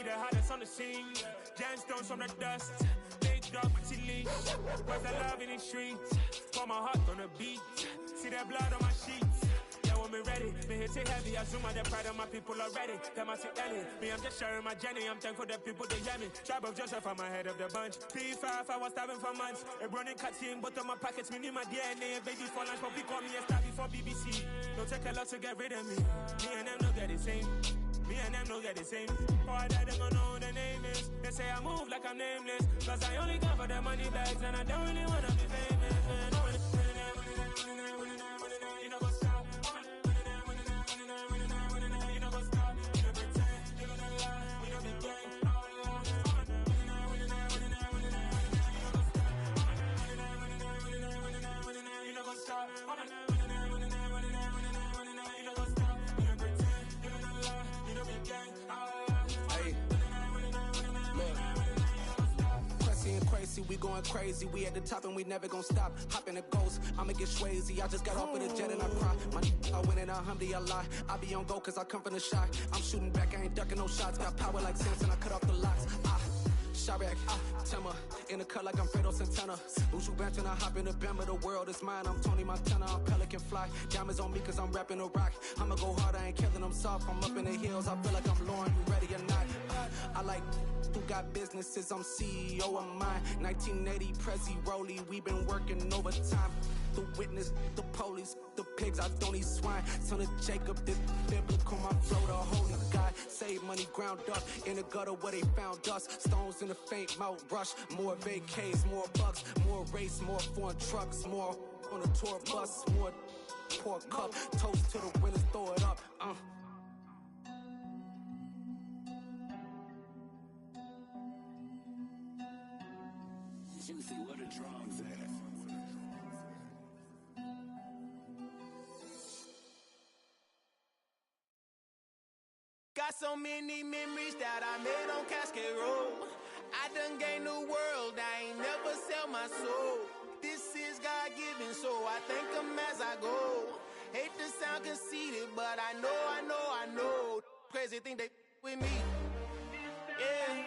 the hottest on the scene. Gemstones from the dust. Big dog, leash. Where's the love in the streets? Pour my heart on the beat. See that blood on my sheets. Yeah, when me ready, me hit it heavy. I zoom out the pride of my people already. Them I see Ellie. Me, I'm just sharing my journey. I'm thankful that people they hear me. Tribe of Joseph, I'm ahead of the bunch. P5, I was starving for months. A running cutscene, but on my pockets, me need my DNA. Baby for lunch, but we call me a star before BBC. Don't take a lot to get rid of me. Me and them don't get the same. Me and them don't get the same. Boy, that they don't know who the name is. They say I move like I'm nameless. Cause I only come for the money bags and I don't really wanna be famous. You know what's up? You know what's up? You know pretend, you know lie, you know be gang. You know what's up? We going crazy, we at the top and we never gonna stop. Hop in a ghost, I'ma get swayzy. I just got off of the jet and I cry. I win in a Humvee, I lie. I be on go cause I come from the shot. I'm shooting back, I ain't ducking no shots. Got power like Samson, I cut off the locks. Shabak, Timmer, in the cut like I'm Fredo Santana. Usual bench and I hop in the Bama, the world is mine. I'm Tony Montana, I'm Pelican Fly. Diamonds on me cause I'm rapping a rock. I'ma go hard, I ain't killing them soft. I'm up in the hills, I feel like I'm Lauren, you ready or not? I like who got businesses, I'm CEO of mine. 1980 Prezi Rolly, we been working overtime. The witness, the police, the pigs, I don't eat swine. Son of Jacob, this biblical, my flow, the holy God. Save money ground up in the gutter where they found us. Stones in the faint mouth rush. More vacays, more bucks, more race, more foreign trucks, more on a tour bus, more pour cup. Toast to the winners, throw it up. Juicy, what a drums at. Got so many memories that I made on Cascade Road. I done gained the world, I ain't never sell my soul. This is God-given, so I thank him as I go. Hate to sound conceited, but I know. Crazy thing they with me. Yeah,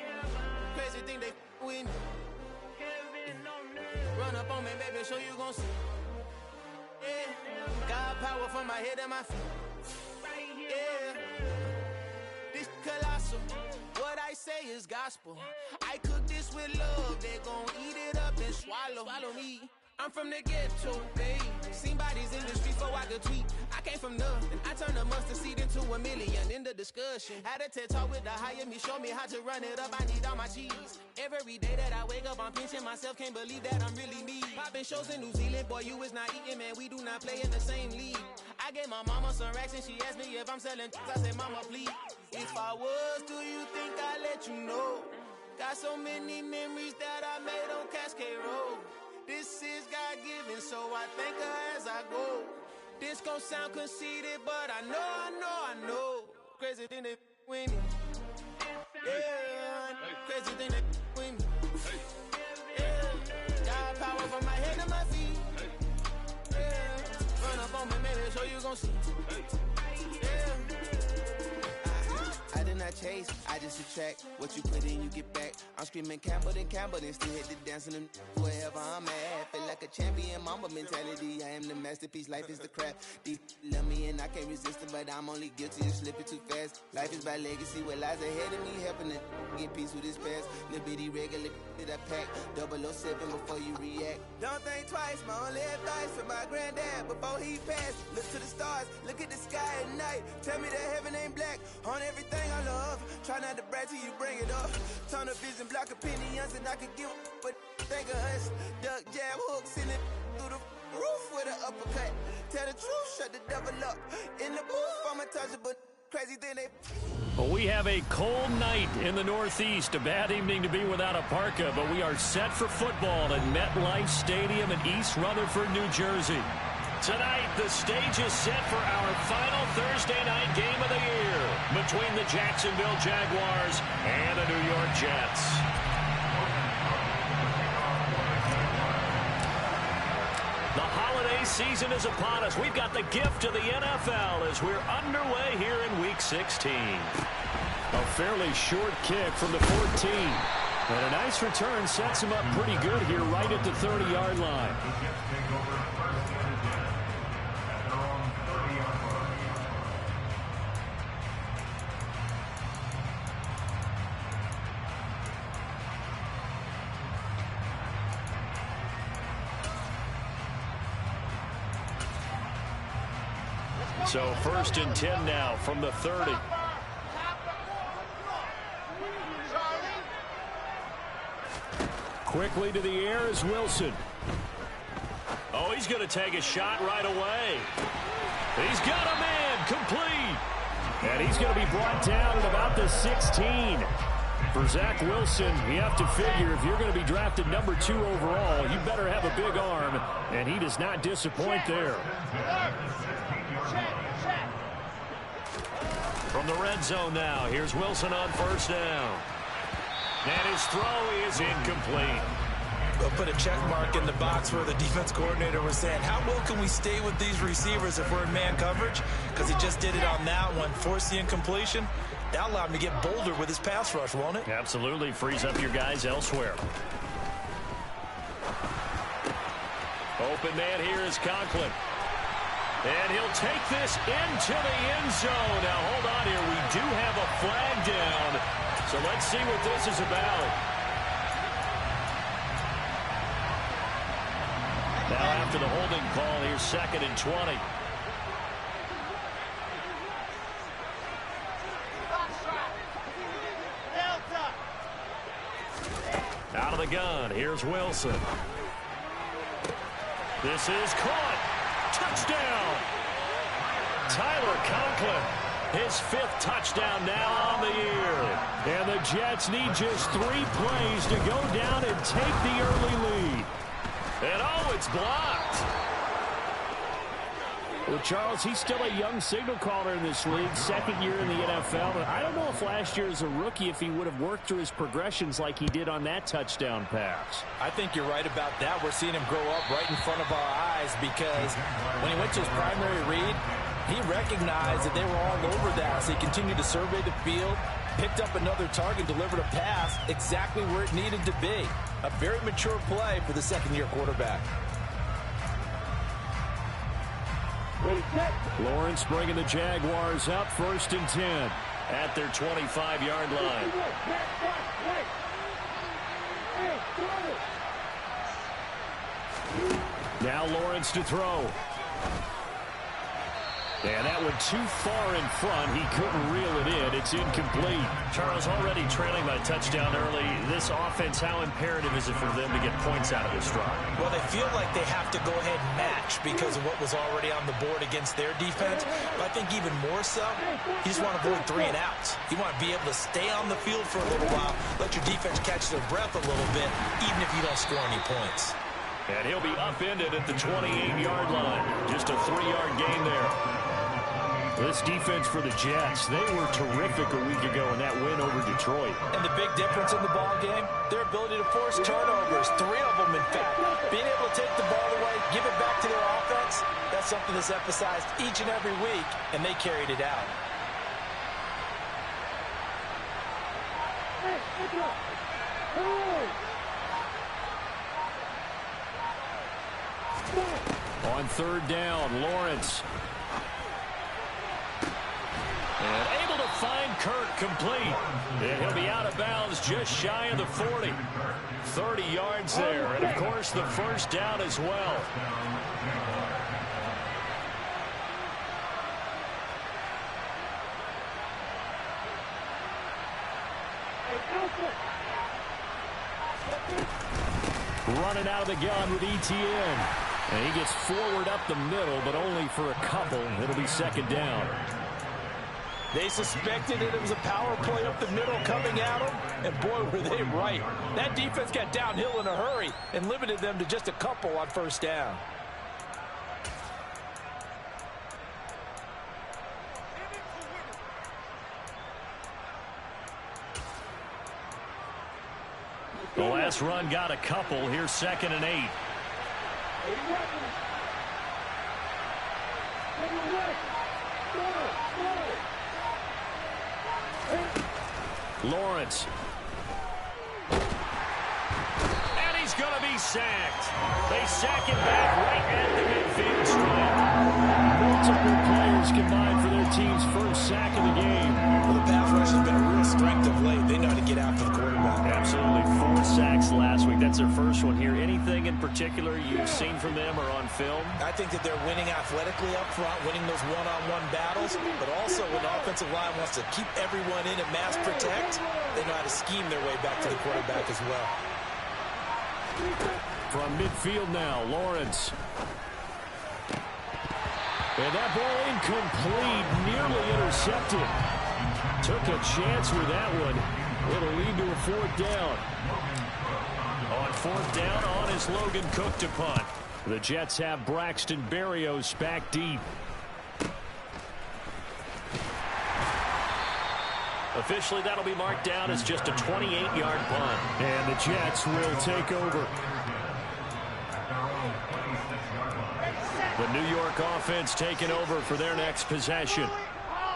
crazy thing they with me. Run up on me, baby, show you gon' see. Yeah, God power from my head and my feet. Yeah, this colossal. What I say is gospel. I cook this with love, they gon' eat it up and swallow me. I'm from the ghetto, babe. Seen bodies in the streets before I could tweet. I came from nothing. I turned a mustard seed into a million in the discussion. Had a TED talk with the higher me, show me how to run it up. I need all my cheese. Every day that I wake up, I'm pinching myself. Can't believe that I'm really me. Popping shows in New Zealand, boy, you is not eating, man. We do not play in the same league. I gave my mama some racks and she asked me if I'm selling. I said, mama, please. If I was, do you think I'd let you know? Got so many memories that I made on Cascade Road. This is God-given, so I thank her as I go. This gon' sound conceited, but I know. Crazy thing they with me. Yeah, crazy thing they with me. Yeah, got power from my head to my feet. Yeah, run up on me, maybe so you gon' see. Yeah. I did not chase, I just attract. What you put in, you get back. I'm screaming Campbell, then still hit the dancing and wherever I'm at. Feel like a champion, mamba mentality. I am the masterpiece, life is the crap. Deep love me and I can't resist it, but I'm only guilty of slipping too fast. Life is by legacy, what lies ahead of me, helping to get peace with this past. Little bitty regular that I pack, 007 before you react. Don't think twice, my only advice for my granddad before he passed. Look to the stars, look at the sky at night. Tell me that heaven ain't black on everything I love. Try not to brag till you bring it up. Tunnel vision, block opinions, and I could give but think of us. Duck, jab, hooks in it through the roof with an uppercut. Tell the truth, shut the devil up. In the booth, I'm untouchable. Crazy thing they... Well, we have a cold night in the Northeast. A bad evening to be without a parka, but we are set for football at MetLife Stadium in East Rutherford, New Jersey. Tonight, the stage is set for our final Thursday night game of the year between the Jacksonville Jaguars and the New York Jets. The holiday season is upon us. We've got the gift of the NFL as we're underway here in Week 16. A fairly short kick from the 14. And a nice return sets him up pretty good here right at the 30-yard line. So 1st and 10 now from the 30. Quickly to the air is Wilson. Oh, he's going to take a shot right away. He's got a man complete. And he's going to be brought down at about the 16. For Zach Wilson, you have to figure if you're going to be drafted number 2 overall, you better have a big arm, and he does not disappoint there. From the red zone now, here's Wilson on 1st down. And his throw is incomplete. We'll put a check mark in the box where the defense coordinator was saying, how well can we stay with these receivers if we're in man coverage? Because he just did it on that one, forced the incompletion. That allowed him to get bolder with his pass rush, won't it? Absolutely. Frees up your guys elsewhere. Open man here is Conklin. And he'll take this into the end zone. Now, hold on here. We do have a flag down. So let's see what this is about. Now, after the holding call, here's 2nd and 20. Out of the gun, here's Wilson. This is caught. Touchdown. Tyler Conklin, his 5th touchdown now on the year. And the Jets need just 3 plays to go down and take the early lead. And oh, it's blocked. Well, Charles, he's still a young signal caller in this league, 2nd year in the NFL. But I don't know if last year as a rookie, if he would have worked through his progressions like he did on that touchdown pass. I think you're right about that. We're seeing him grow up right in front of our eyes because when he went to his primary read, he recognized that they were all over that. So he continued to survey the field, picked up another target, delivered a pass exactly where it needed to be. A very mature play for the 2nd-year quarterback. Lawrence bringing the Jaguars up 1st and 10 at their 25-yard line. Now Lawrence to throw. And that went too far in front. He couldn't reel it in. It's incomplete. Charles, already trailing by touchdown early. This offense, how imperative is it for them to get points out of this drive? Well, they feel like they have to go ahead and match because of what was already on the board against their defense. But I think even more so, you just want to avoid 3 and outs. You want to be able to stay on the field for a little while, let your defense catch their breath a little bit, even if you don't score any points. And he'll be upended at the 28-yard line. Just a 3-yard gain there. This defense for the Jets, they were terrific a week ago in that win over Detroit. And the big difference in the ball game, their ability to force turnovers, 3 of them in fact. Being able to take the ball away, give it back to their offense, that's something that's emphasized each and every week, and they carried it out. On 3rd down, Lawrence. And able to find Kirk complete. And he'll be out of bounds just shy of the 40. 30 yards there. And, of course, the 1st down as well. Running out of the gun with ETN. And he gets forward up the middle, but only for a couple. It'll be 2nd down. They suspected that it was a power play up the middle coming at them, and boy, were they right. That defense got downhill in a hurry and limited them to just a couple on 1st down. The last run got a couple. Here's 2nd and 8. Lawrence. And he's going to be sacked. They sack him back right at the midfield stripe. Multiple players combined for their team's first sack of the game. Well, the pass rush has been a real strength of late. They know how to get after the quarterback. Absolutely. 4 sacks last week. That's their first one here. Anything in particular you've seen from them or on film? I think that they're winning athletically up front, winning those one-on-one battles, but also when the offensive line wants to keep everyone in and mass protect, they know how to scheme their way back to the quarterback as well. From midfield now, Lawrence. And that ball incomplete, nearly intercepted. Took a chance with that one. It'll lead to a 4th down. On 4th down, on is Logan Cook to punt. The Jets have Braxton Berrios back deep. Officially, that'll be marked down as just a 28-yard punt. And the Jets will take over. The New York offense taking over for their next possession.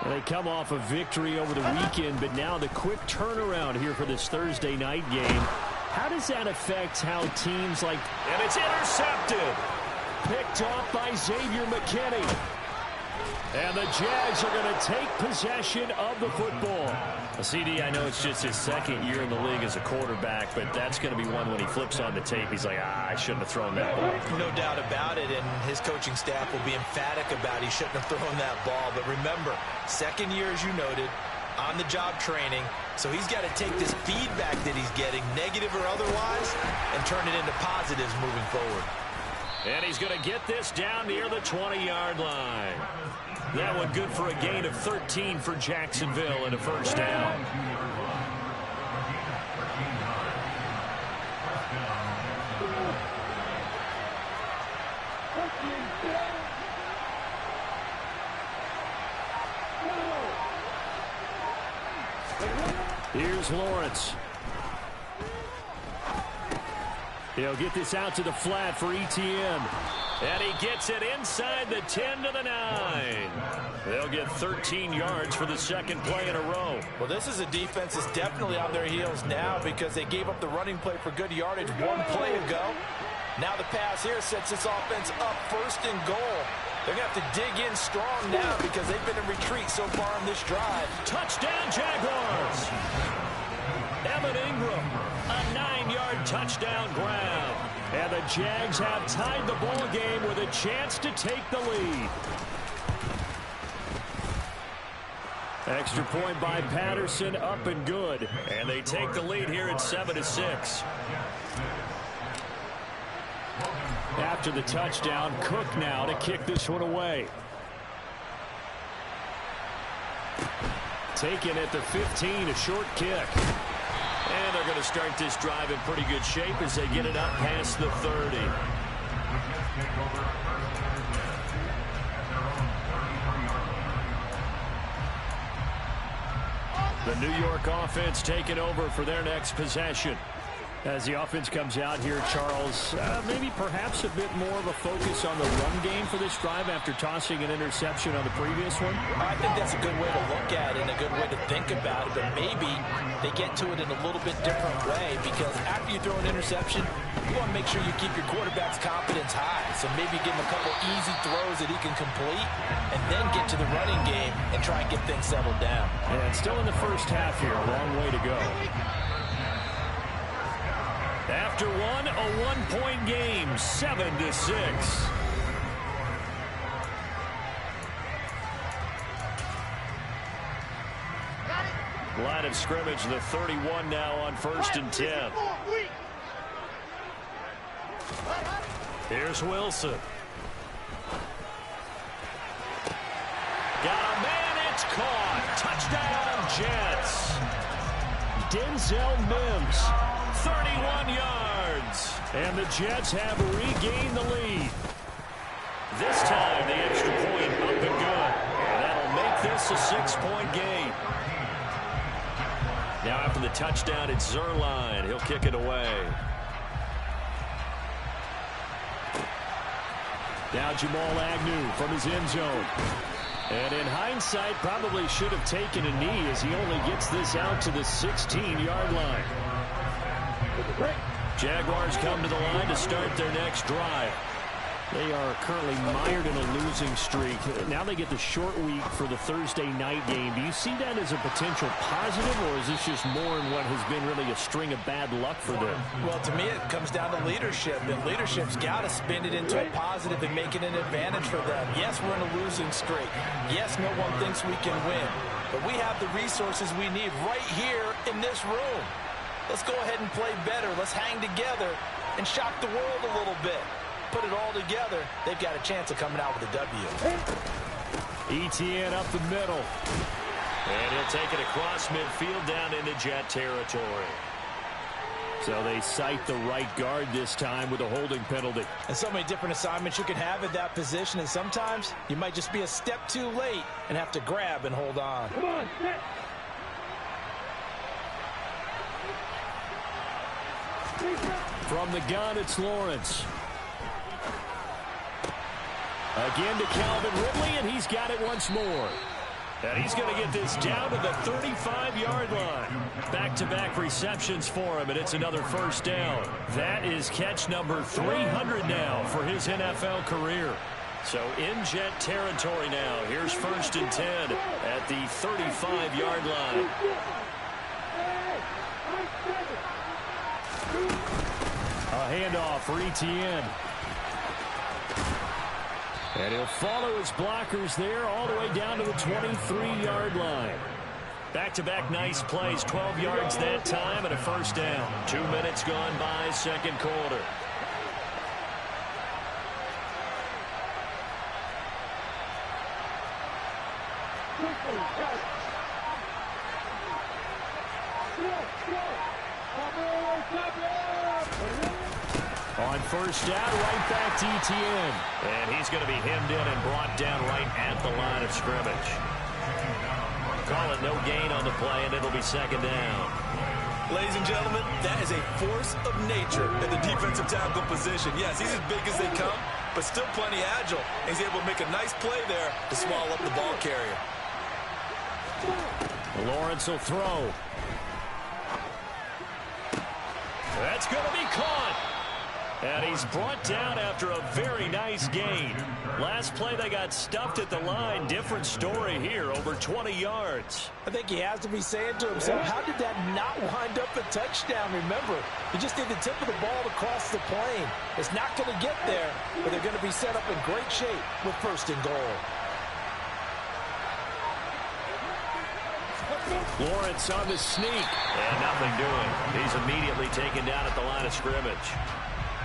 They come off a victory over the weekend, but now the quick turnaround here for this Thursday night game. How does that affect how teams like... And it's intercepted! Picked off by Xavier McKinney. And the Jags are going to take possession of the football. CD, I know it's just his 2nd year in the league as a quarterback, but that's going to be one when he flips on the tape. He's like, I shouldn't have thrown that ball. No doubt about it, and his coaching staff will be emphatic about he shouldn't have thrown that ball. But remember, 2nd year, as you noted, on-the-job training, so he's got to take this feedback that he's getting, negative or otherwise, and turn it into positives moving forward. And he's going to get this down near the 20-yard line. That one good for a gain of 13 for Jacksonville and a 1st down. Here's Lawrence. He'll get this out to the flat for Etienne. And he gets it inside the 10 to the 9. They'll get 13 yards for the 2nd play in a row. Well, this is a defense that's definitely on their heels now because they gave up the running play for good yardage 1 play ago. Now the pass here sets this offense up 1st and goal. They're going to have to dig in strong now because they've been in retreat so far in this drive. Touchdown, Jaguars! Evan Ingram, a 9-yard touchdown grab. And the Jags have tied the ball game with a chance to take the lead. Extra point by Patterson, up and good. And they take the lead here at 7-6. After the touchdown, Cook now to kick this one away. Taken at the 15, a short kick. And they're going to start this drive in pretty good shape as they get it up past the 30. The New York offense taking over for their next possession. As the offense comes out here, Charles, maybe perhaps a bit more of a focus on the run game for this drive after tossing an interception on the previous one? I think that's a good way to look at it and a good way to think about it, but maybe they get to it in a little bit different way because after you throw an interception, you want to make sure you keep your quarterback's confidence high. So maybe give him a couple easy throws that he can complete and then get to the running game and try and get things settled down. And still in the first half here, a long way to go. After one, a one-point game, 7-6. Line of scrimmage, the 31 now on 1st and 10. Here's Wilson. Got a man, it's caught. Touchdown, Jets. Denzel Mims. 31 yards. And the Jets have regained the lead. This time, the extra point up and good. And that'll make this a 6-point game. Now after the touchdown, it's Zerline. He'll kick it away. Now Jamal Agnew from his end zone. And in hindsight, probably should have taken a knee as he only gets this out to the 16-yard line. Jaguars come to the line to start their next drive. They are currently mired in a losing streak. Now they get the short week for the Thursday night game. Do you see that as a potential positive, or is this just more in what has been really a string of bad luck for them? Well, to me, it comes down to leadership, and leadership's got to spin it into a positive and make it an advantage for them. Yes, we're in a losing streak. Yes, no one thinks we can win, but we have the resources we need right here in this room. Let's go ahead and play better. Let's hang together and shock the world a little bit. Put it all together, they've got a chance of coming out with a W. Etienne up the middle. And he'll take it across midfield down into Jet territory. So they cite the right guard this time with a holding penalty. And so many different assignments you can have at that position, and sometimes you might just be a step too late and have to grab and hold on. Come on, set. From the gun, it's Lawrence. Again to Calvin Ridley, and he's got it once more. And he's going to get this down to the 35-yard line. Back-to-back receptions for him, and it's another first down. That is catch number 300 now for his NFL career. So in Jet territory now. Here's 1st and 10 at the 35-yard line. A handoff for Etienne. And he'll follow his blockers there all the way down to the 23-yard line. Back-to-back nice plays, 12 yards that time and a first down. 2 minutes gone by, second quarter. On first down, right back to Etienne. And he's going to be hemmed in and brought down right at the line of scrimmage. Call it no gain on the play, and it'll be second down. Ladies and gentlemen, that is a force of nature at the defensive tackle position. Yes, he's as big as they come, but still plenty agile. He's able to make a nice play there to swallow up the ball carrier. Lawrence will throw. That's going to be caught. And he's brought down after a very nice gain. Last play, they got stuffed at the line. Different story here, over 20 yards. I think he has to be saying to himself, how did that not wind up a touchdown? Remember, he just did the tip of the ball across the plane. It's not going to get there, but they're going to be set up in great shape with 1st and goal. Lawrence on the sneak. And nothing doing. He's immediately taken down at the line of scrimmage.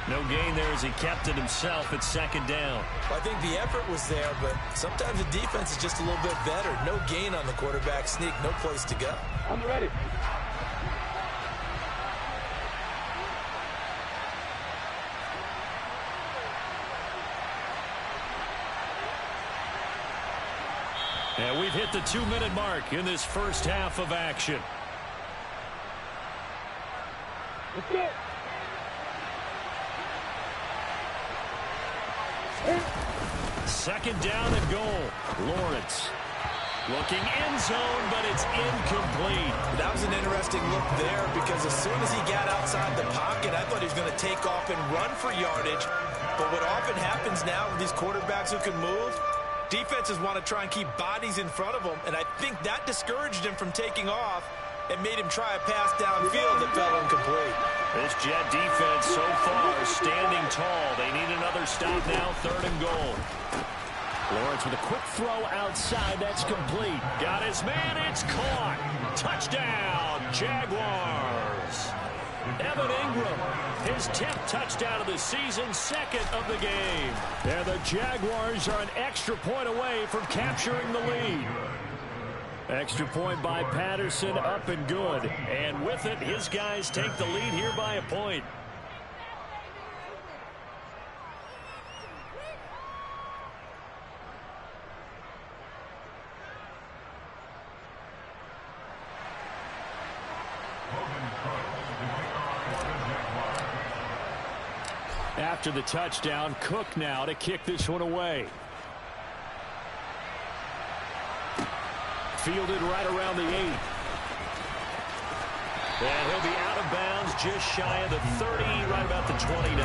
No gain there as he kept it himself at second down. I think the effort was there, but sometimes the defense is just a little bit better. No gain on the quarterback sneak. No place to go. I'm ready. And we've hit the 2-minute mark in this first half of action. Let's go. Second down and goal. Lawrence looking end zone, but it's incomplete. That was an interesting look there because as soon as he got outside the pocket, I thought he was going to take off and run for yardage. But what often happens now with these quarterbacks who can move, defenses want to try and keep bodies in front of them, and I think that discouraged him from taking off and made him try a pass downfield that fell incomplete. This Jet defense so far standing tall. They need another stop now, 3rd and goal. Lawrence with a quick throw outside. That's complete. Got his man. It's caught. Touchdown, Jaguars. Evan Ingram, his 10th touchdown of the season, 2nd of the game. And the Jaguars are an extra point away from capturing the lead. Extra point by Patterson, up and good. And with it, his guys take the lead here by a point. After the touchdown, Cook now to kick this one away. fielded right around the 8. And he'll be out of bounds just shy of the 30, right about the 29.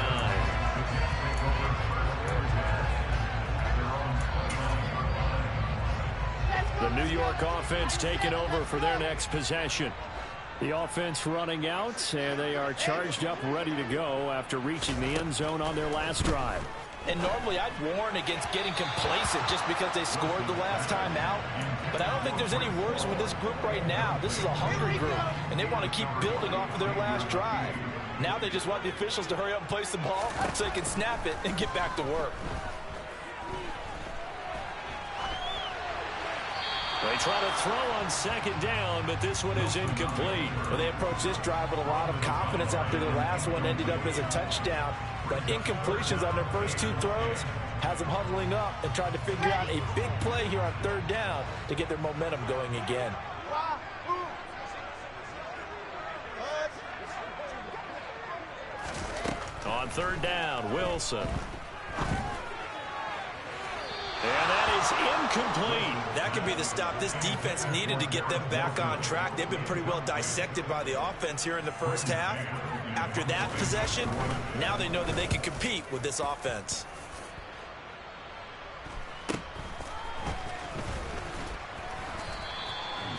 The New York offense taking over for their next possession. The offense running out, and they are charged up, ready to go after reaching the end zone on their last drive. And normally I'd warn against getting complacent just because they scored the last time out. But I don't think there's any worries with this group right now. This is a hungry group, and they want to keep building off of their last drive. Now they just want the officials to hurry up and place the ball so they can snap it and get back to work. They try to throw on second down, but this one is incomplete. Well, they approached this drive with a lot of confidence after their last one ended up as a touchdown. But incompletions on their first 2 throws has them huddling up and trying to figure out a big play here on third down to get their momentum going again. On third down, Wilson. And that is incomplete. That could be the stop this defense needed to get them back on track. They've been pretty well dissected by the offense here in the first half. After that possession, now they know that they can compete with this offense.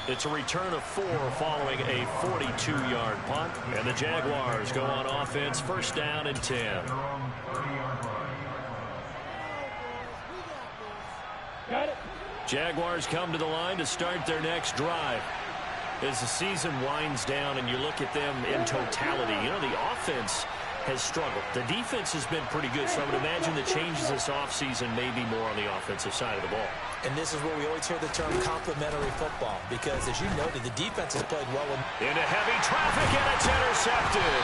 It's a return of 4 following a 42-yard punt. And the Jaguars go on offense, first down and 10. Jaguars come to the line to start their next drive. As the season winds down and you look at them in totality, you know, the offense has struggled. The defense has been pretty good, so I would imagine the changes this offseason may be more on the offensive side of the ball. And this is where we always hear the term complementary football, because as you noted, the defense has played well. Into heavy traffic, and it's intercepted.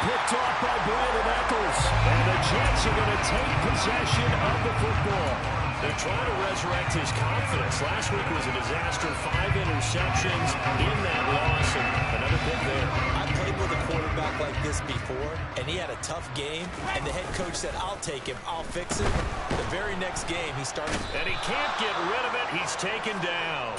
Picked off by Brandon Eccles. And the Jets are going to take possession of the football. They're trying to resurrect his confidence. Last week was a disaster. 5 interceptions in that loss, and another pick there. I played with a quarterback like this before, and he had a tough game, and the head coach said, I'll take him, I'll fix it. The very next game, he started. And he can't get rid of it. He's taken down.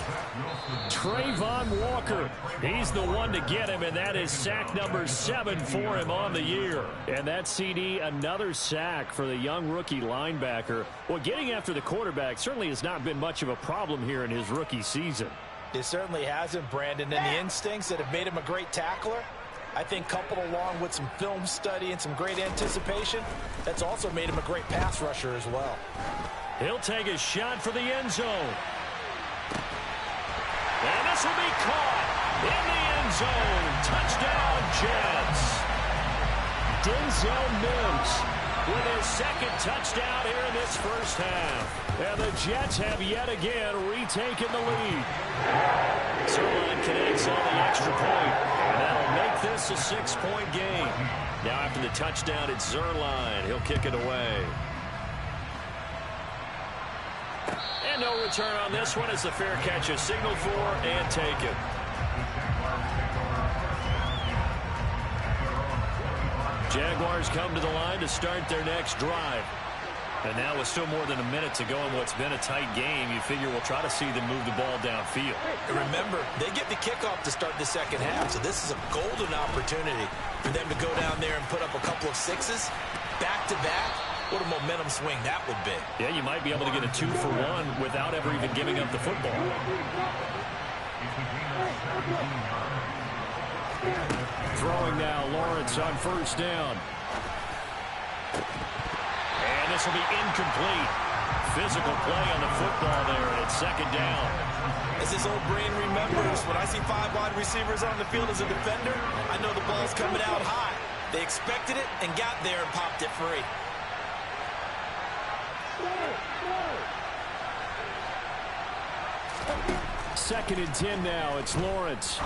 Trayvon Walker, he's the one to get him, and that is sack number 7 for him on the year. And that CD, another sack for the young rookie linebacker. Well, getting after the quarterback certainly has not been much of a problem here in his rookie season. It certainly hasn't, Brandon, and the instincts that have made him a great tackler, I think coupled along with some film study and some great anticipation, that's also made him a great pass rusher as well. He'll take a shot for the end zone. And this will be caught in the end zone. Touchdown, Jets. Denzel Mims with his second touchdown here in this first half. And the Jets have yet again retaken the lead. Zerline connects on the extra point, and that'll make this a 6-point game. Now after the touchdown, it's Zerline. He'll kick it away. And no return on this one. It's a fair catch, a signal for, and taken. Jaguars come to the line to start their next drive. And now with still more than a minute to go in what's been a tight game, you figure we'll try to see them move the ball downfield. And remember, they get the kickoff to start the second half, so this is a golden opportunity for them to go down there and put up a couple of sixes back-to-back. What a momentum swing that would be. Yeah, you might be able to get a 2-for-1 without ever even giving up the football. Throwing now, Lawrence on first down. And this will be incomplete. Physical play on the football there, and it's second down. As his old brain remembers, when I see 5 wide receivers on the field as a defender, I know the ball's coming out high. They expected it and got there and popped it free. Second and 10 now. It's Lawrence.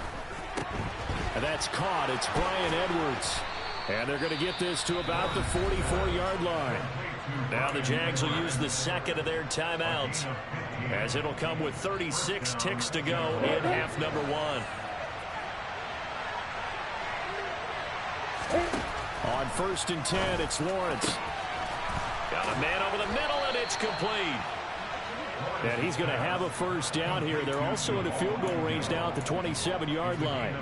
And that's caught. It's Brian Edwards. And they're going to get this to about the 44-yard line. Now the Jags will use the second of their timeouts, as it'll come with 36 ticks to go in half number 1. On first and 10, it's Lawrence. Got a man over the middle, and it's complete. And he's going to have a first down here. They're also in a field goal range now at the 27-yard line.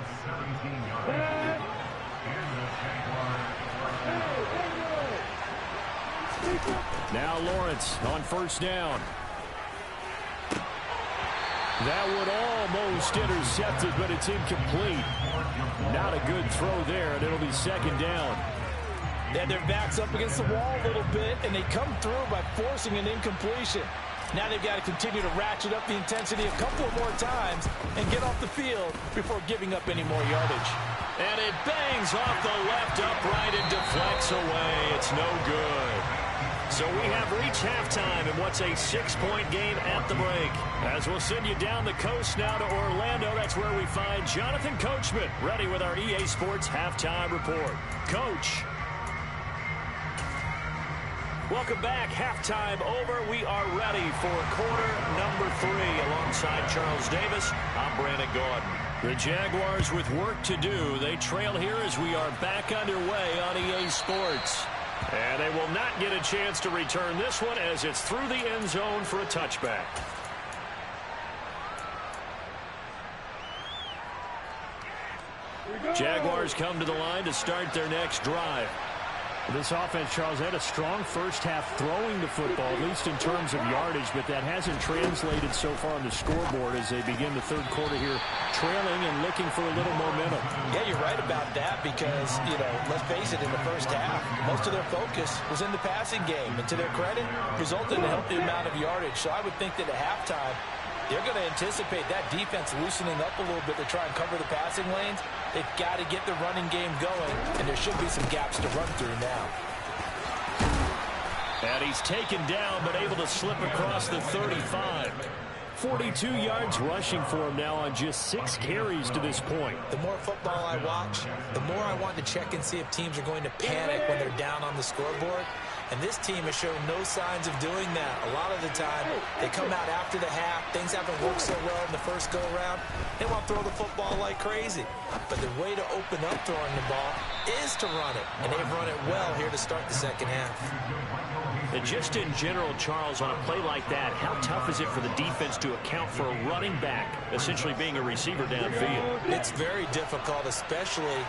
Now Lawrence on first down. That would almost intercept it, but it's incomplete. Not a good throw there, and it'll be second down. They had their backs up against the wall a little bit, and they come through by forcing an incompletion. Now they've got to continue to ratchet up the intensity a couple of more times and get off the field before giving up any more yardage. And it bangs off the left upright and deflects away. It's no good. So we have reached halftime in what's a 6-point game at the break. As we'll send you down the coast now to Orlando, that's where we find Jonathan Coachman, ready with our EA Sports Halftime Report. Coach. Welcome back. Halftime over. We are ready for quarter number 3. Alongside Charles Davis, I'm Brandon Gaudin. The Jaguars with work to do. They trail here as we are back underway on EA Sports. And they will not get a chance to return this one as it's through the end zone for a touchback. Jaguars come to the line to start their next drive. This offense, Charles, had a strong first half throwing the football, at least in terms of yardage, but that hasn't translated so far on the scoreboard as they begin the third quarter here, trailing and looking for a little momentum. Yeah, you're right about that because, let's face it, in the first half, most of their focus was in the passing game. And to their credit, resulted in a healthy amount of yardage. So I would think that at halftime, they're going to anticipate that defense loosening up a little bit to try and cover the passing lanes. They've got to get the running game going, and there should be some gaps to run through now. And he's taken down, but able to slip across the 35. 42 yards rushing for him now on just 6 carries to this point. The more football I watch, the more I want to check and see if teams are going to panic when they're down on the scoreboard. And this team has shown no signs of doing that. A lot of the time, they come out after the half. Things haven't worked so well in the first go-around. They want to throw the football like crazy. But the way to open up throwing the ball is to run it. And they've run it well here to start the second half. And just in general, Charles, on a play like that, how tough is it for the defense to account for a running back, essentially being a receiver downfield? It's very difficult, especially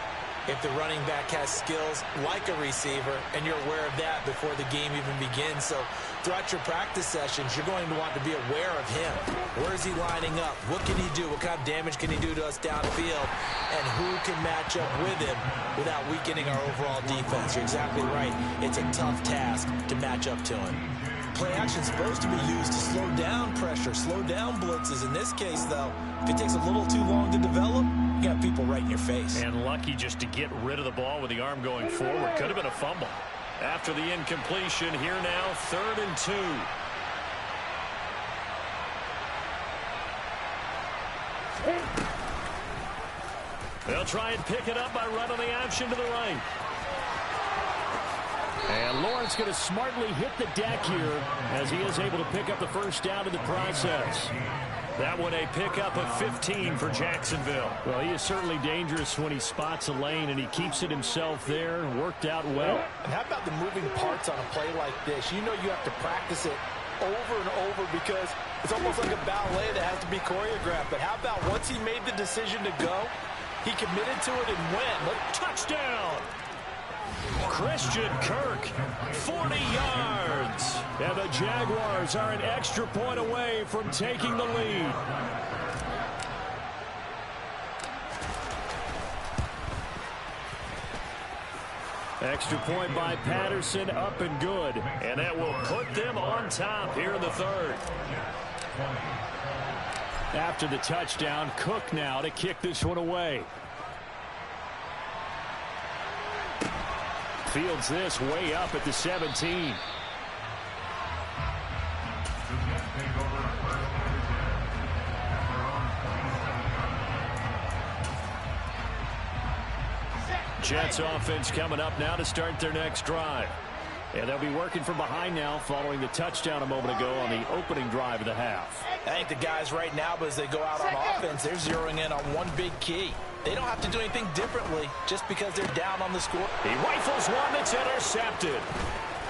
if the running back has skills like a receiver, and you're aware of that before the game even begins. So throughout your practice sessions, you're going to want to be aware of him. Where is he lining up? What can he do? What kind of damage can he do to us downfield? And who can match up with him without weakening our overall defense? You're exactly right. It's a tough task to match up to him. Play action is supposed to be used to slow down pressure, slow down blitzes. In this case, though, if it takes a little too long to develop, you got people right in your face. And lucky just to get rid of the ball with the arm going forward. Could have been a fumble. After the incompletion, here now, 3rd and 2. They'll try and pick it up by running the option to the right. And Lawrence going to smartly hit the deck here as he is able to pick up the first down in the process. That one a pickup of 15 for Jacksonville. Well, he is certainly dangerous when he spots a lane, and he keeps it himself there. Worked out well. And how about the moving parts on a play like this? You know you have to practice it over and over because it's almost like a ballet that has to be choreographed. But how about once he made the decision to go, he committed to it and went. Look, touchdown! Christian Kirk, 40 yards. And the Jaguars are an extra point away from taking the lead. Extra point by Patterson, up and good. And that will put them on top here in the third. After the touchdown, Cook now to kick this one away. Fields this way up at the 17. Jets offense coming up now to start their next drive. And they'll be working from behind now following the touchdown a moment ago on the opening drive of the half. I think the guys right now, but as they go out on offense, they're zeroing in on one big key. They don't have to do anything differently just because they're down on the score. He rifles one that's intercepted.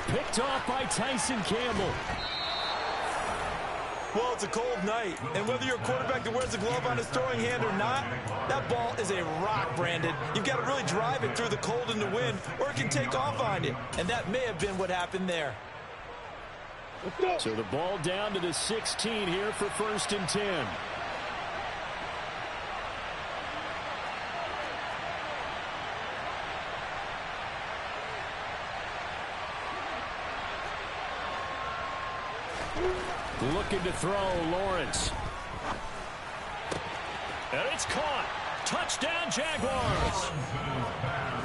Picked off by Tyson Campbell. Well, it's a cold night, and whether you're a quarterback that wears a glove on his throwing hand or not, that ball is a rock, Brandon. You've got to really drive it through the cold and the wind, or it can take off on you, and that may have been what happened there. So the ball down to the 16 here for 1st and 10. Looking to throw, Lawrence. And it's caught. Touchdown, Jaguars.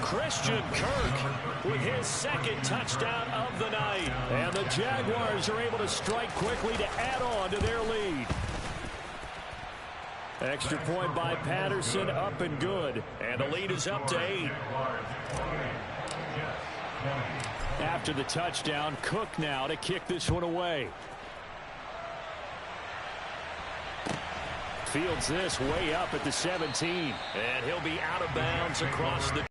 Christian Kirk with his 2nd touchdown of the night. And the Jaguars are able to strike quickly to add on to their lead. Extra point by Patterson, up and good. And the lead is up to 8. After the touchdown, Cook now to kick this one away. Fields this way up at the 17. And he'll be out of bounds across the...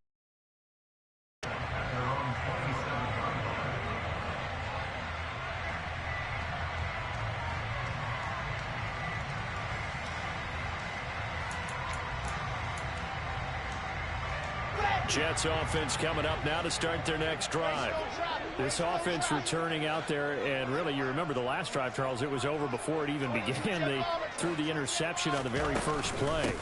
Jets offense coming up now to start their next drive. This offense returning out there, and really, you remember the last drive, Charles, it was over before it even began. They threw the interception on the very first play.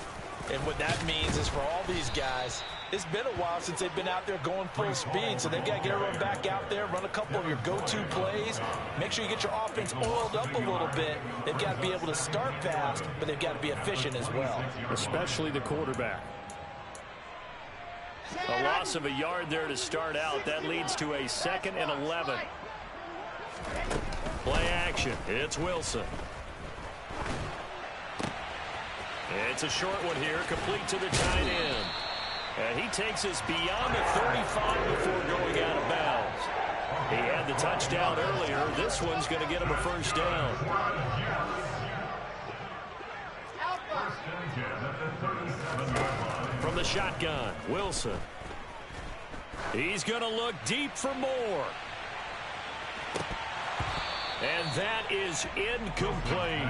And what that means is for all these guys, it's been a while since they've been out there going full speed, so they've got to get everyone back out there, run a couple of your go-to plays, make sure you get your offense oiled up a little bit. They've got to be able to start fast, but they've got to be efficient as well. Especially the quarterback. A loss of a yard there to start out. That leads to a 2nd and 11. Play action. It's Wilson. It's a short one here, complete to the tight end. And he takes us beyond the 35 before going out of bounds. He had the touchdown earlier. This one's going to get him a 1st down. From the shotgun, Wilson. He's going to look deep for more. And that is incomplete.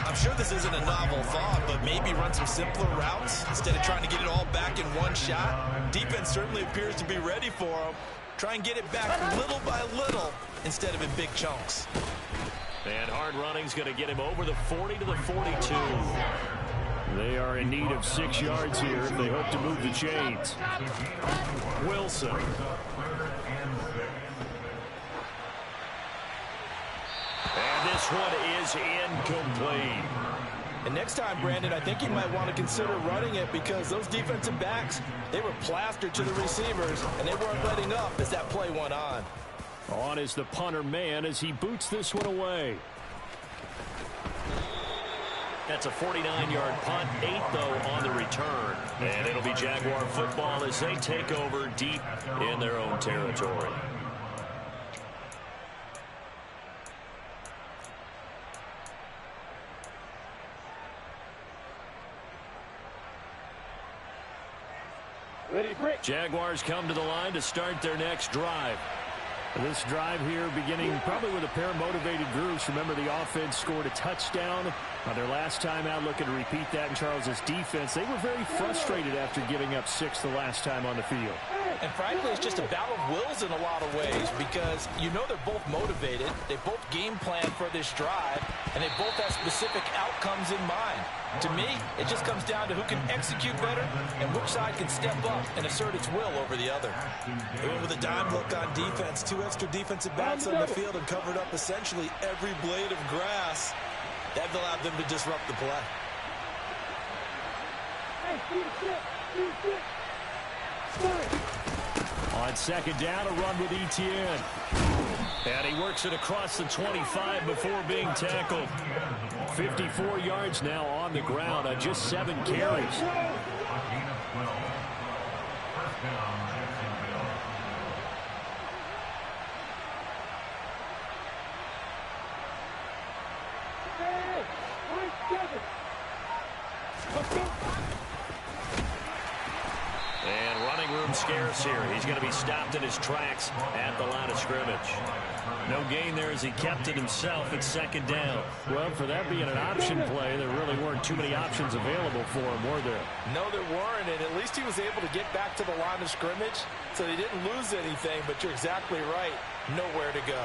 I'm sure this isn't a novel thought, but maybe run some simpler routes instead of trying to get it all back in one shot. Defense certainly appears to be ready for him. Try and get it back little by little instead of in big chunks. And hard running's going to get him over the 40 to the 42. They are in need of 6 yards here if they hope to move the chains. Wilson. And this one is incomplete. And next time, Brandon, I think you might want to consider running it because those defensive backs, they were plastered to the receivers, and they weren't letting up as that play went on. On is the punter man as he boots this one away. That's a 49-yard punt, 8 though on the return. And it'll be Jaguar football as they take over deep in their own territory. Jaguars come to the line to start their next drive. This drive here beginning probably with a pair of motivated groups. Remember, the offense scored a touchdown on their last time out. Looking to repeat that in Charles's defense. They were very frustrated after giving up 6 the last time on the field. And frankly, it's just a battle of wills in a lot of ways because you know they're both motivated. They both game plan for this drive, and they both have specific outcomes in mind. To me, it just comes down to who can execute better and which side can step up and assert its will over the other. They went with a dime look on defense. 2 extra defensive backs on the field and covered up essentially every blade of grass. That allowed them to disrupt the play. On 2nd down, a run with Etienne. And he works it across the 25 before being tackled. 54 yards now on the ground on just 7 carries. And running room scarce here. He's going to be stopped in his tracks at the line of scrimmage. No gain there as he kept it himself at second down. Well, for that being an option play, there really weren't too many options available for him, were there? No, there weren't, and at least he was able to get back to the line of scrimmage, so he didn't lose anything, but you're exactly right. Nowhere to go.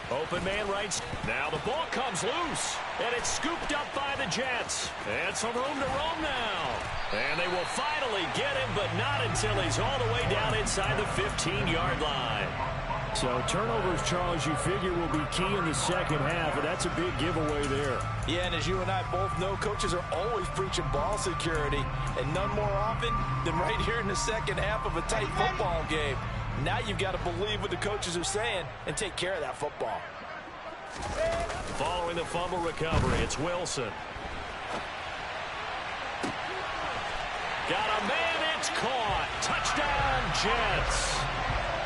Open man right. Now the ball comes loose, and it's scooped up by the Jets. And some room to roam now. And they will finally get him, but not until he's all the way down inside the 15-yard line. So turnovers, Charles, you figure will be key in the second half, and that's a big giveaway there. Yeah, and as you and I both know, coaches are always preaching ball security, and none more often than right here in the second half of a tight football game. Now you've got to believe what the coaches are saying and take care of that football. Following the fumble recovery, it's Wilson. Got a man, it's caught. Touchdown, Jets.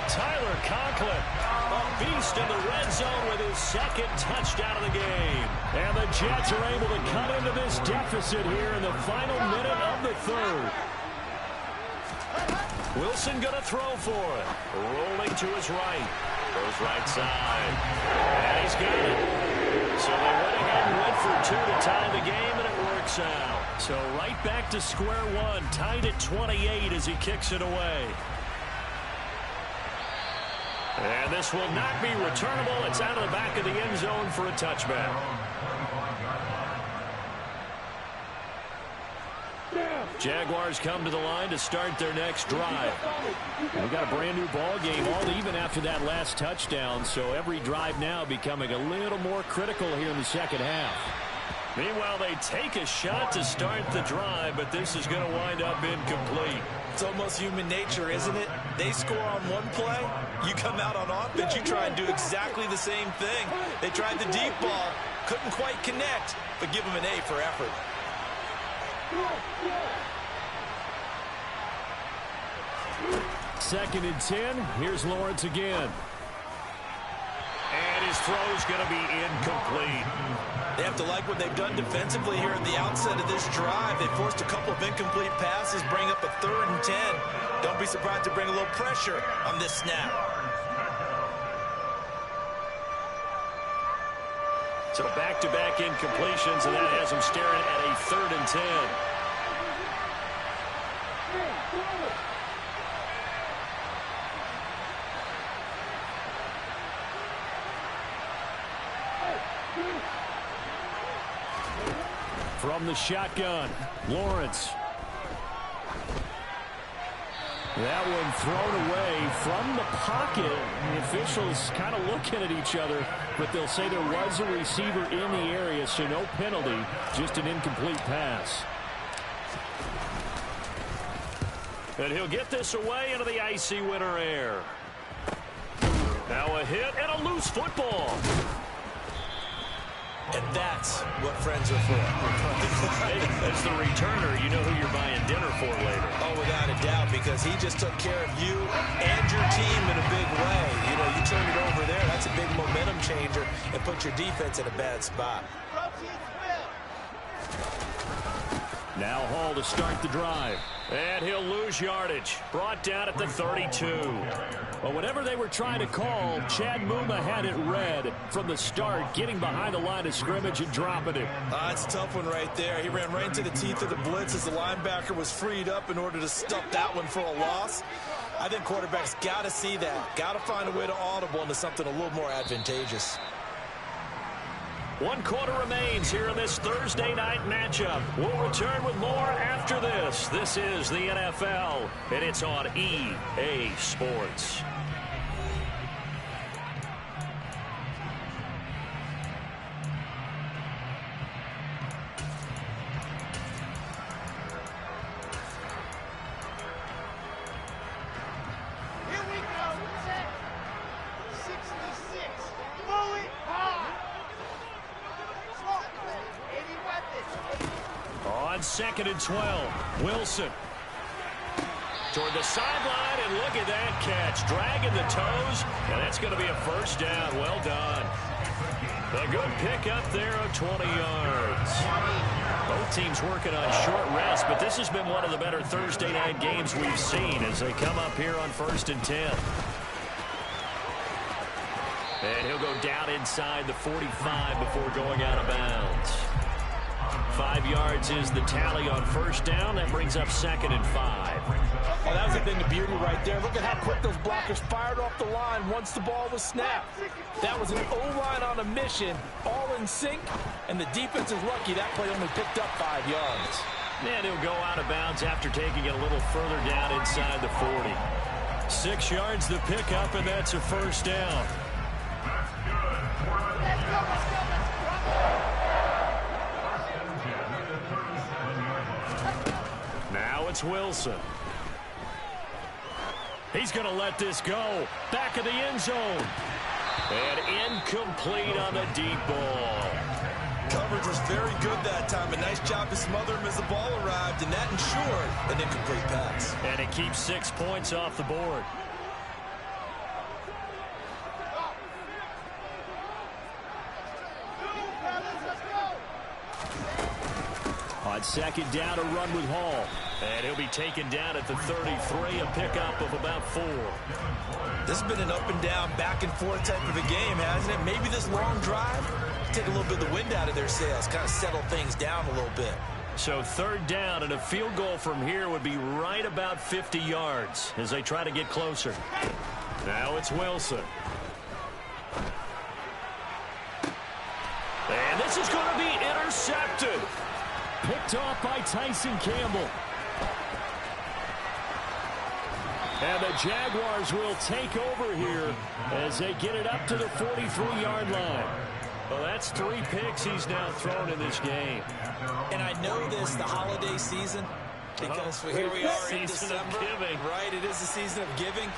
Tyler Conklin, a beast in the red zone with his second touchdown of the game. And the Jets are able to cut into this deficit here in the final minute of the third. Wilson going to throw for it. Rolling to his right. Goes right side. And he's got it. So they went ahead and went for two to tie the game, and it works out. So right back to square one. Tied at 28 as he kicks it away. And this will not be returnable. It's out of the back of the end zone for a touchback. Jaguars come to the line to start their next drive. We got a brand new ball game, all even after that last touchdown, so every drive now becoming a little more critical here in the second half. Meanwhile, they take a shot to start the drive, but this is going to wind up incomplete. It's almost human nature, isn't it? They score on one play, you come out on offense, you try and do exactly the same thing. They tried the deep ball, couldn't quite connect, but give them an A for effort. Second and 10. Here's Lawrence again. And his throw's going to be incomplete. They have to like what they've done defensively here at the outset of this drive. They forced a couple of incomplete passes, bring up a 3rd and 10. Don't be surprised to bring a little pressure on this snap. So back-to-back incompletions, and that has them staring at a 3rd and 10. From the shotgun, Lawrence. That one thrown away from the pocket. The officials kind of looking at each other, but they'll say there was a receiver in the area, so no penalty, just an incomplete pass. And he'll get this away into the icy winter air. Now a hit and a loose football. And that's what friends are for. Hey, that's the returner. You know who you're buying dinner for later. Oh, without a doubt, because he just took care of you and your team in a big way. You know, you turn it over there, that's a big momentum changer, and put your defense in a bad spot. Now Hall to start the drive. And he'll lose yardage. Brought down at the 32. But whatever they were trying to call, Chad Muma had it read from the start, getting behind the line of scrimmage and dropping it. It's a tough one right there. He ran right into the teeth of the blitz as the linebacker was freed up in order to stuff that one for a loss. I think quarterbacks got to see that. Got to find a way to audible into something a little more advantageous. 1 quarter remains here in this Thursday night matchup. We'll return with more after this. This is the NFL, and it's on EA Sports. Here we go. Set. 66. Bullet hard. On 2nd and 12, Wilson. Toward the sideline, and look at that catch. Dragging the toes, and that's going to be a first down. Well done. A good pick up there of 20 yards. Both teams working on short rest, but this has been one of the better Thursday night games we've seen as they come up here on 1st and 10. And he'll go down inside the 45 before going out of bounds. 5 yards is the tally on 1st down. That brings up 2nd and 5. Well, that was a thing of beauty right there. Look at how quick those blockers fired off the line once the ball was snapped. That was an O-line on a mission, all in sync, and the defense is lucky that play only picked up 5 yards. And he'll go out of bounds after taking it a little further down inside the 40. 6 yards the pickup, and that's a 1st down. Now it's Wilson. He's going to let this go. Back of the end zone. And incomplete on the deep ball. Coverage was very good that time. A nice job to smother him as the ball arrived, and that ensured an incomplete pass. And it keeps 6 points off the board. On 2nd down, a run with Hall. And he'll be taken down at the 33, a pickup of about 4. This has been an up-and-down, back-and-forth type of a game, hasn't it? Maybe this long drive, take a little bit of the wind out of their sails, kind of settle things down a little bit. So 3rd down, and a field goal from here would be right about 50 yards as they try to get closer. Now it's Wilson. And this is going to be intercepted. Picked off by Tyson Campbell. And the Jaguars will take over here as they get it up to the 43-yard line. Well, that's 3 picks he's now thrown in this game. And I know this, the holiday season, because here we are in December. Right, it is the season of giving.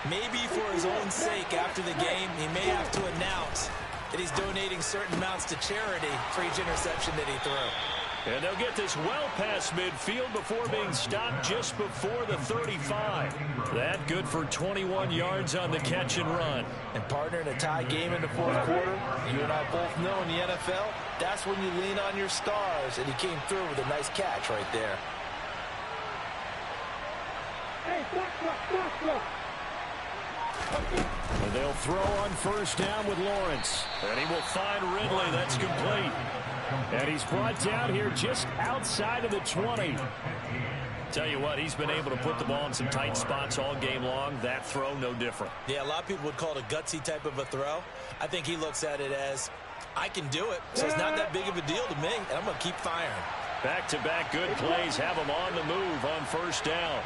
Maybe for his own sake after the game, he may have to announce that he's donating certain amounts to charity for each interception that he threw. And they'll get this well past midfield before being stopped just before the 35. That good for 21 yards on the catch and run. And partner, in a tie game in the 4th quarter, you and I both know in the NFL, that's when you lean on your stars, and he came through with a nice catch right there. And they'll throw on 1st down with Lawrence. And he will find Ridley. That's complete. And he's brought down here just outside of the 20. Tell you what, he's been able to put the ball in some tight spots all game long. That throw, no different. Yeah, a lot of people would call it a gutsy type of a throw. I think he looks at it as, I can do it, so it's not that big of a deal to me, and I'm going to keep firing. Back-to-back good plays have him on the move on 1st down.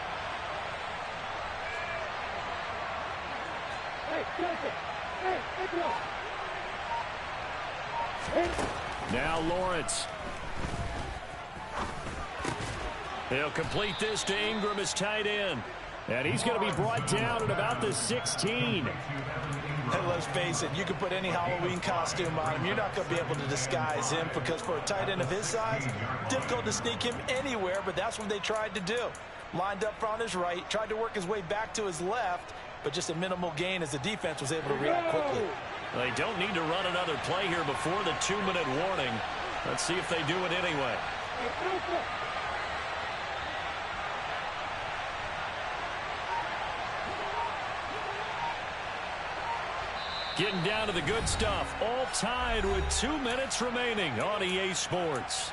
Now Lawrence. He'll complete this to Ingram as tight end. And he's going to be brought down at about the 16. And let's face it, you can put any Halloween costume on him. You're not going to be able to disguise him because for a tight end of his size, difficult to sneak him anywhere, but that's what they tried to do. Lined up on his right, tried to work his way back to his left, but just a minimal gain as the defense was able to react quickly. They don't need to run another play here before the 2-minute warning. Let's see if they do it anyway. Getting down to the good stuff. All tied with 2 minutes remaining on EA Sports.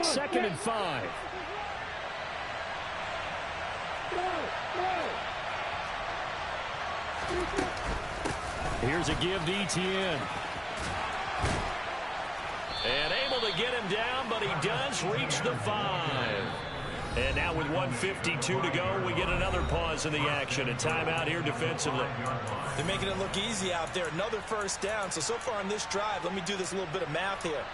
Second and 5. Here's a give to Etienne. And able to get him down, but he does reach the 5. And now with 1:52 to go, we get another pause in the action. A timeout here defensively. They're making it look easy out there. Another 1st down. So far on this drive, let me do this little bit of math here.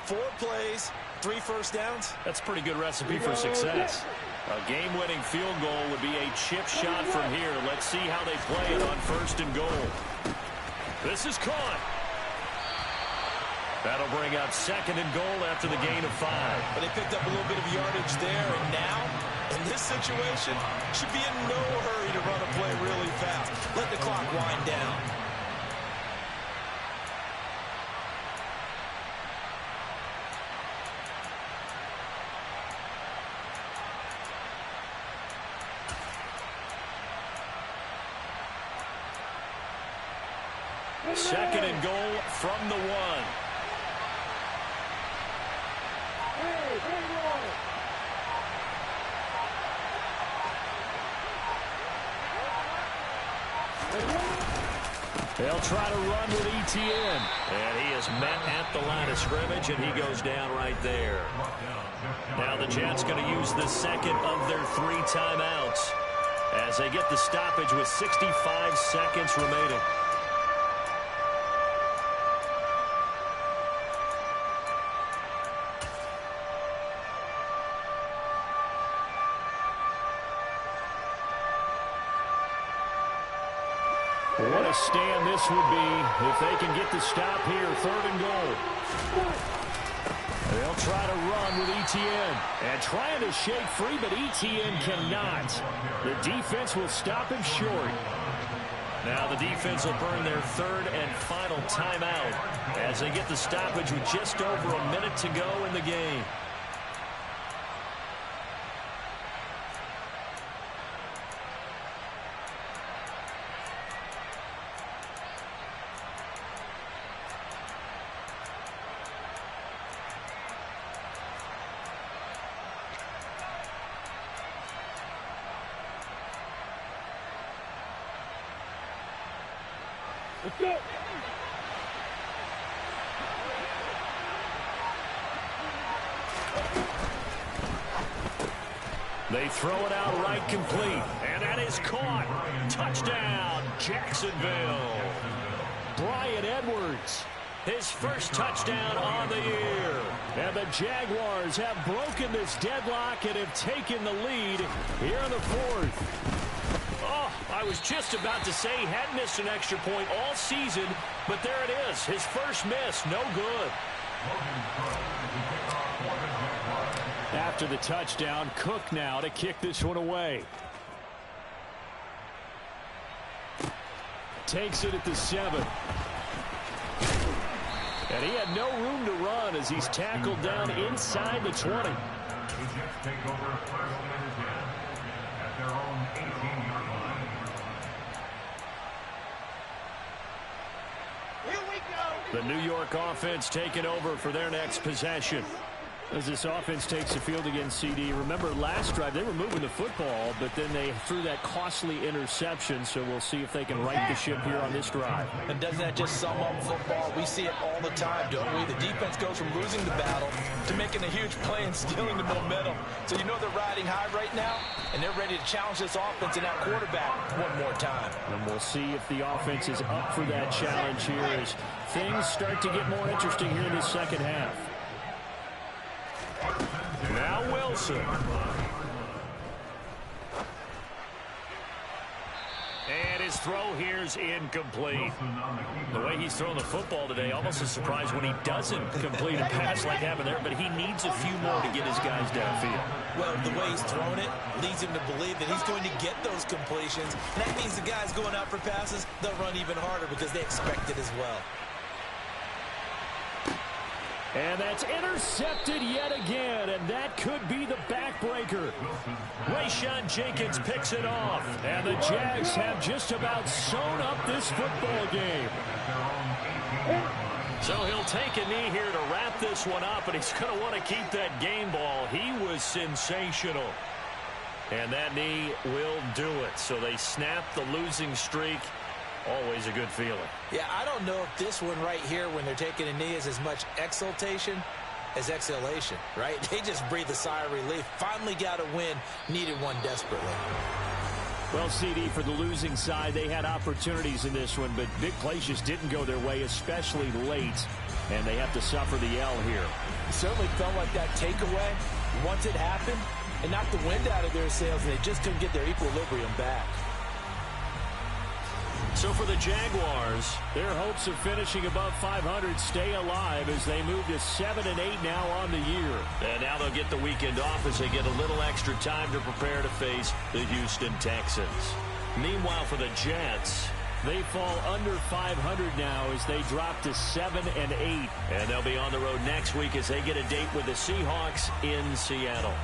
4 plays, 3 1st downs. That's a pretty good recipe for success. A game-winning field goal would be a chip shot from here. Let's see how they play it on 1st and goal. This is caught. That'll bring up 2nd and goal after the gain of 5. But they picked up a little bit of yardage there, and now, in this situation, should be in no hurry to run a play really fast. Let the clock wind down. Second and goal from the 1. They'll try to run with Etienne. And he is met at the line of scrimmage, and he goes down right there. Now the Jets going to use the second of their 3 timeouts as they get the stoppage with 65 seconds remaining. What a stand this would be if they can get the stop here. 3rd and goal. They'll try to run with Etienne. And trying to shake free, but Etienne cannot. The defense will stop him short. Now the defense will burn their 3rd and final timeout as they get the stoppage with just over a minute to go in the game. Let's go. They throw it out right complete. And that is caught. Touchdown, Jacksonville. Bryan Edwards, his first touchdown on the year. And the Jaguars have broken this deadlock and have taken the lead here in the 4th. Oh, I was just about to say he hadn't missed an extra point all season, but there it is. His first miss, no good. After the touchdown, Cook now to kick this one away. Takes it at the 7. And he had no room to run as he's tackled down inside the 20. The Jets take over first and 10 at their own 18-yard line. Here we go. The New York offense taking over for their next possession. As this offense takes the field against CD, remember last drive they were moving the football, but then they threw that costly interception, so we'll see if they can right the ship here on this drive. And doesn't that just sum up football? We see it all the time, don't we? The defense goes from losing the battle to making a huge play and stealing the momentum. So you know they're riding high right now, and they're ready to challenge this offense and that quarterback one more time. And we'll see if the offense is up for that challenge here as things start to get more interesting here in the second half. Now Wilson. And his throw here is incomplete. The way he's throwing the football today, almost a surprise when he doesn't complete a pass like happened there, but he needs a few more to get his guys downfield. Well, the way he's throwing it leads him to believe that he's going to get those completions. And that means the guys going out for passes, they'll run even harder because they expect it as well. And that's intercepted yet again, and that could be the backbreaker. Rayshawn Jenkins picks it off, and the Jags have just about sewn up this football game. So he'll take a knee here to wrap this one up, and he's going to want to keep that game ball. He was sensational. And that knee will do it. So they snap the losing streak. Always a good feeling. Yeah, I don't know if this one right here when they're taking a knee is as much exultation as exhalation, right? They just breathe a sigh of relief. Finally got a win, needed one desperately. Well, CD, for the losing side, they had opportunities in this one, but big plays just didn't go their way, especially late, and they have to suffer the L here. It certainly felt like that takeaway, once it happened, it knocked the wind out of their sails, and they just couldn't get their equilibrium back. So for the Jaguars, their hopes of finishing above 500 stay alive as they move to 7-8 now on the year. And now they'll get the weekend off as they get a little extra time to prepare to face the Houston Texans. Meanwhile, for the Jets, they fall under 500 now as they drop to 7-8. And they'll be on the road next week as they get a date with the Seahawks in Seattle.